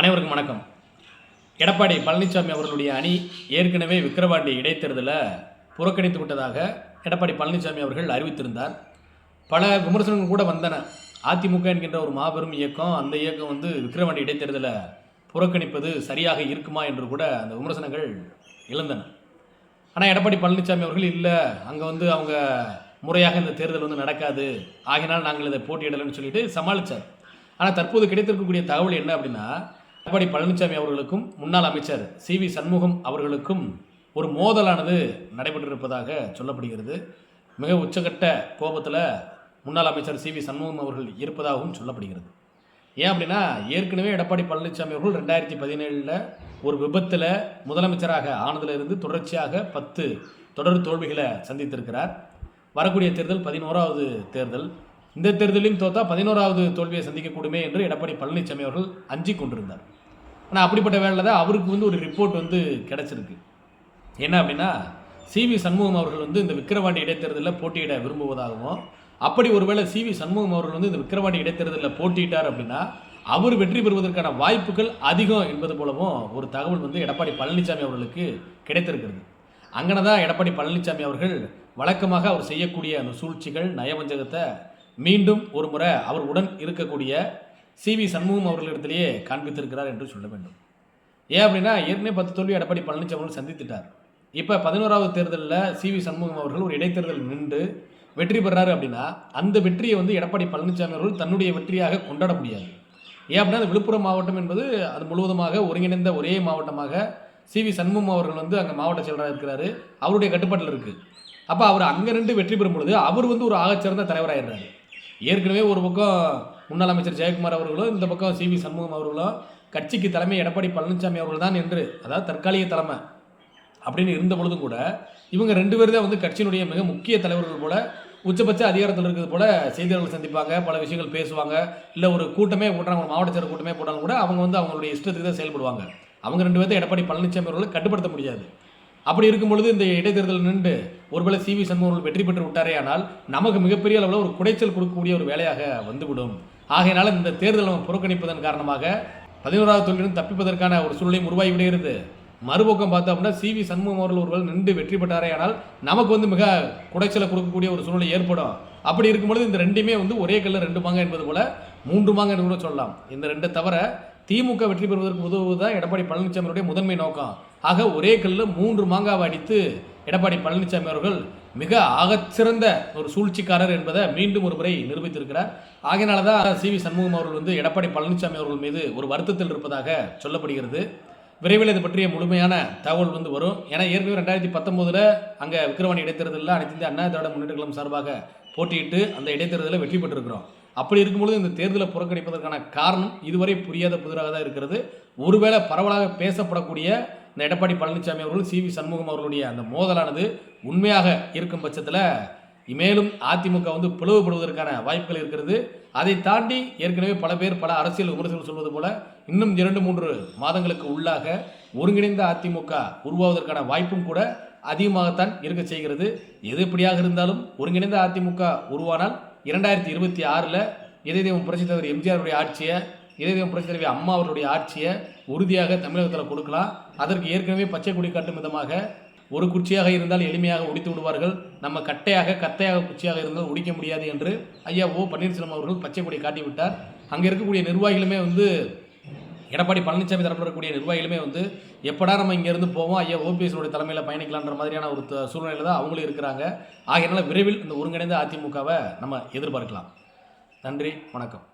அனைவருக்கும் வணக்கம். எடப்பாடி பழனிசாமி அவர்களுடைய அணி ஏற்கனவே விக்கிரவாண்டி இடைத்தேர்தலை புறக்கணித்து விட்டதாக எடப்பாடி பழனிசாமி அவர்கள் அறிவித்திருந்தார். பல விமர்சனங்கள் கூட வந்தன. அதிமுக என்கின்ற ஒரு மாபெரும் இயக்கம், அந்த இயக்கம் விக்கிரவாண்டி இடைத்தேர்தலை புறக்கணிப்பது சரியாக இருக்குமா என்று கூட அந்த விமர்சனங்கள் எழுந்தன. ஆனால் எடப்பாடி பழனிசாமி அவர்கள் இல்லை, அங்கே அவங்க முறையாக இந்த தேர்தல் நடக்காது, ஆகினால் நாங்கள் இதை போட்டியிடலைன்னு சொல்லிட்டு சமாளித்தார். ஆனால் தற்போது கிடைத்திருக்கக்கூடிய தகவல் என்ன அப்படின்னா, எடப்பாடி பழனிசாமி அவர்களுக்கும் முன்னாள் அமைச்சர் சி.வி. சண்முகம் அவர்களுக்கும் ஒரு மோதலானது நடைபெற்றிருப்பதாக சொல்லப்படுகிறது. மிக உச்சகட்ட கோபத்தில் முன்னாள் அமைச்சர் சி.வி. சண்முகம் அவர்கள் இருப்பதாகவும் சொல்லப்படுகிறது. ஏன் அப்படின்னா, ஏற்கனவே எடப்பாடி பழனிசாமி அவர்கள் 2017 ஒரு விபத்தில் முதலமைச்சராக ஆனதிலிருந்து தொடர்ச்சியாக 10 தொடர் தோல்விகளை சந்தித்திருக்கிறார். வரக்கூடிய தேர்தல் 11வது தேர்தல். இந்த தேர்தலையும் தோற்றா 11வது தோல்வியை சந்திக்கக்கூடுமே என்று எடப்பாடி பழனிசாமி அவர்கள் அஞ்சி கொண்டிருந்தார். ஆனால் அப்படிப்பட்ட வேலையில் தான் அவருக்கு ஒரு ரிப்போர்ட் கிடச்சிருக்கு. என்ன அப்படின்னா, சி.வி. சண்முகம் அவர்கள் இந்த விக்கிரவாண்டி இடைத்தேர்தலில் போட்டியிட விரும்புவதாகவும், அப்படி ஒருவேளை சி.வி. சண்முகம் அவர்கள் இந்த விக்கிரவாண்டி இடைத்தேர்தலில் போட்டியிட்டார் அப்படின்னா அவர் வெற்றி பெறுவதற்கான வாய்ப்புகள் அதிகம் என்பது போலவும் ஒரு தகவல் எடப்பாடி பழனிசாமி அவர்களுக்கு கிடைத்திருக்கிறது. அங்கே தான் எடப்பாடி பழனிசாமி அவர்கள் வழக்கமாக அவர் செய்யக்கூடிய அந்த சூழ்ச்சிகள், நயவஞ்சகத்தை மீண்டும் ஒரு முறை அவர் உடன் இருக்கக்கூடிய சி.வி. சண்முகம் அவர்களிடத்திலேயே காண்பித்திருக்கிறார் என்று சொல்ல வேண்டும். ஏன் அப்படின்னா, ஏற்கனவே 10 தோல்வி எடப்பாடி பழனிசாமி அவர்கள் சந்தித்துட்டார். இப்போ 11வது தேர்தலில் சி.வி. சண்முகம் அவர்கள் ஒரு இடைத்தேர்தல் நின்று வெற்றி பெறாரு அப்படின்னா அந்த வெற்றியை எடப்பாடி பழனிசாமி அவர்கள் தன்னுடைய வெற்றியாக கொண்டாட முடியாது. ஏன் அப்படின்னா, அந்த விழுப்புரம் மாவட்டம் என்பது அது முழுவதுமாக ஒருங்கிணைந்த ஒரே மாவட்டமாக சி.வி. சண்முகம் அவர்கள் அங்கே மாவட்ட செயலராக இருக்கிறாரு, அவருடைய கட்டுப்பாட்டில் இருக்குது. அப்போ அவர் அங்கே நின்று வெற்றி பெறும் பொழுது அவர் ஒரு ஆகச்சிறந்த தலைவராகிறார். ஏற்கனவே ஒரு பக்கம் முன்னாள் அமைச்சர் ஜெயக்குமார் அவர்களும், இந்த பக்கம் சி.வி. சண்முகம் அவர்களும் கட்சிக்கு தலைமை எடப்பாடி பழனிசாமி அவர்கள் தான் என்று, அதாவது தற்காலிக தலைமை அப்படின்னு இருந்த பொழுதும் கூட இவங்க 2 பேர் தான் கட்சியினுடைய மிக முக்கிய தலைவர்கள் போல, உச்சபட்ச அதிகாரத்தில் இருக்கிறது போல செய்தியாளர்கள் சந்திப்பாங்க, பல விஷயங்கள் பேசுவாங்க. இல்லை ஒரு கூட்டமே போடுறாங்க, ஒரு மாவட்ட செயலர் கூட்டமே போட்டாலும் கூட அவங்க அவங்களுடைய இஷ்டத்துக்கு தான் செயல்படுவாங்க. அவங்க 2 பேர்த்தை எடப்பாடி பழனிசாமி அவர்களை கட்டுப்படுத்த முடியாது. அப்படி இருக்கும் பொழுது இந்த இடைத்தேர்தல் நின்று ஒருவேளை சி.வி. சண்முகம் வெற்றி பெற்று விட்டாரே ஆனால் நமக்கு மிகப்பெரிய அளவில் ஒரு குடைச்சல் கொடுக்கக்கூடிய ஒரு வேலையாக வந்துவிடும். ஆகையினால இந்த தேர்தல் நம்ம புறக்கணிப்பதன் காரணமாக 11வது தோல்வியிலிருந்து தப்பிப்பதற்கான ஒரு சூழ்நிலையும் உருவாகி விடுகிறது. மறுபக்கம் பார்த்தோம் அப்படின்னா, சி.வி. சண்முகம் அவர்கள் ஒருவேளை நின்று வெற்றி பெற்றாரே ஆனால் நமக்கு மிக குடைச்சலை கொடுக்கக்கூடிய ஒரு சூழ்நிலை ஏற்படும். அப்படி இருக்கும்பொழுது இந்த ரெண்டுமே ஒரே கல்ல 2 மாங்க என்பது போல 3 மாங்க என்று கூட சொல்லலாம். இந்த 2 தவிர திமுக வெற்றி பெறுவதற்கு உதவுவதுதான் எடப்பாடி பழனிசாமியுடைய முதன்மை நோக்கம். ஆக ஒரே கல்ல 3 மாங்காவை அடித்து எடப்பாடி பழனிசாமி அவர்கள் மிக ஆகச்சிறந்த ஒரு சூழ்ச்சிக்காரர் என்பதை மீண்டும் ஒரு முறை நிரூபித்திருக்கிறார். ஆகையினால தான் சி.வி. சண்முகம் அவர்கள் எடப்பாடி பழனிசாமி அவர்கள் மீது ஒரு வருத்தத்தில் இருப்பதாக சொல்லப்படுகிறது. விரைவில் இது பற்றிய முழுமையான தகவல் வரும். ஏன்னா ஏற்கனவே 2019 அங்கே விக்கிரவாண்டி இடைத்தேர்தலில் அனைத்து இந்திய அண்ணா திராவிட முன்னேற்ற கழகம் சார்பாக போட்டியிட்டு அந்த இடைத்தேர்தலில் வெற்றி பெற்றிருக்கிறோம். அப்படி இருக்கும்பொழுது இந்த தேர்தலை புறக்கணிப்பதற்கான காரணம் இதுவரை புரியாத புதிராக தான் இருக்கிறது. ஒருவேளை பரவலாக பேசப்படக்கூடிய இந்த எடப்பாடி பழனிசாமி அவர்கள் சி.வி. சண்முகம் அவர்களுடைய அந்த மோதலானது உண்மையாக இருக்கும் பட்சத்தில் மேலும் அதிமுக பிளவுபடுவதற்கான வாய்ப்புகள் இருக்கிறது. அதை தாண்டி ஏற்கனவே பல பேர் பல அரசியல் விமர்சகர்கள் சொல்வது போல இன்னும் 2-3 மாதங்களுக்கு உள்ளாக ஒருங்கிணைந்த அதிமுக உருவாவதற்கான வாய்ப்பும் கூட அதிகமாகத்தான் இருக்க செய்கிறது. எது எப்படியாக இருந்தாலும் ஒருங்கிணைந்த அதிமுக உருவானால் 2026 இதயதெய்வம் புரட்சித் தலைவர் எம்ஜிஆருடைய ஆட்சியை, இதயதெய்வம் புரட்சித் தலைவர் அம்மா அவருடைய ஆட்சியை உறுதியாக தமிழகத்தில் கொடுக்கலாம். அதற்கு ஏற்கனவே பச்சை கொடி காட்டும் விதமாக ஒரு குச்சியாக இருந்தால் எளிமையாக உடித்து விடுவார்கள், நம்ம கத்தையாக குச்சியாக இருந்தால் உடிக்க முடியாது என்று ஐயா ஓ பன்னீர்செல்வம் அவர்கள் பச்சை கொடி காட்டிவிட்டார். அங்கே இருக்கக்கூடிய நிர்வாகிகளுமே எடப்பாடி பழனிசாமி தரப்பில் இருக்கக்கூடிய நிர்வாகிகளுமே எப்படா நம்ம இங்கேருந்து போவோம், ஐயா ஓபிஎஸ்னுடைய தலைமையில் பயணிக்கலான்ற மாதிரியான ஒரு சூழ்நிலையில் தான் அவங்களும் இருக்கிறாங்க. ஆகையினால விரைவில் இந்த ஒருங்கிணைந்த அதிமுகவை நம்ம எதிர்பார்க்கலாம். நன்றி, வணக்கம்.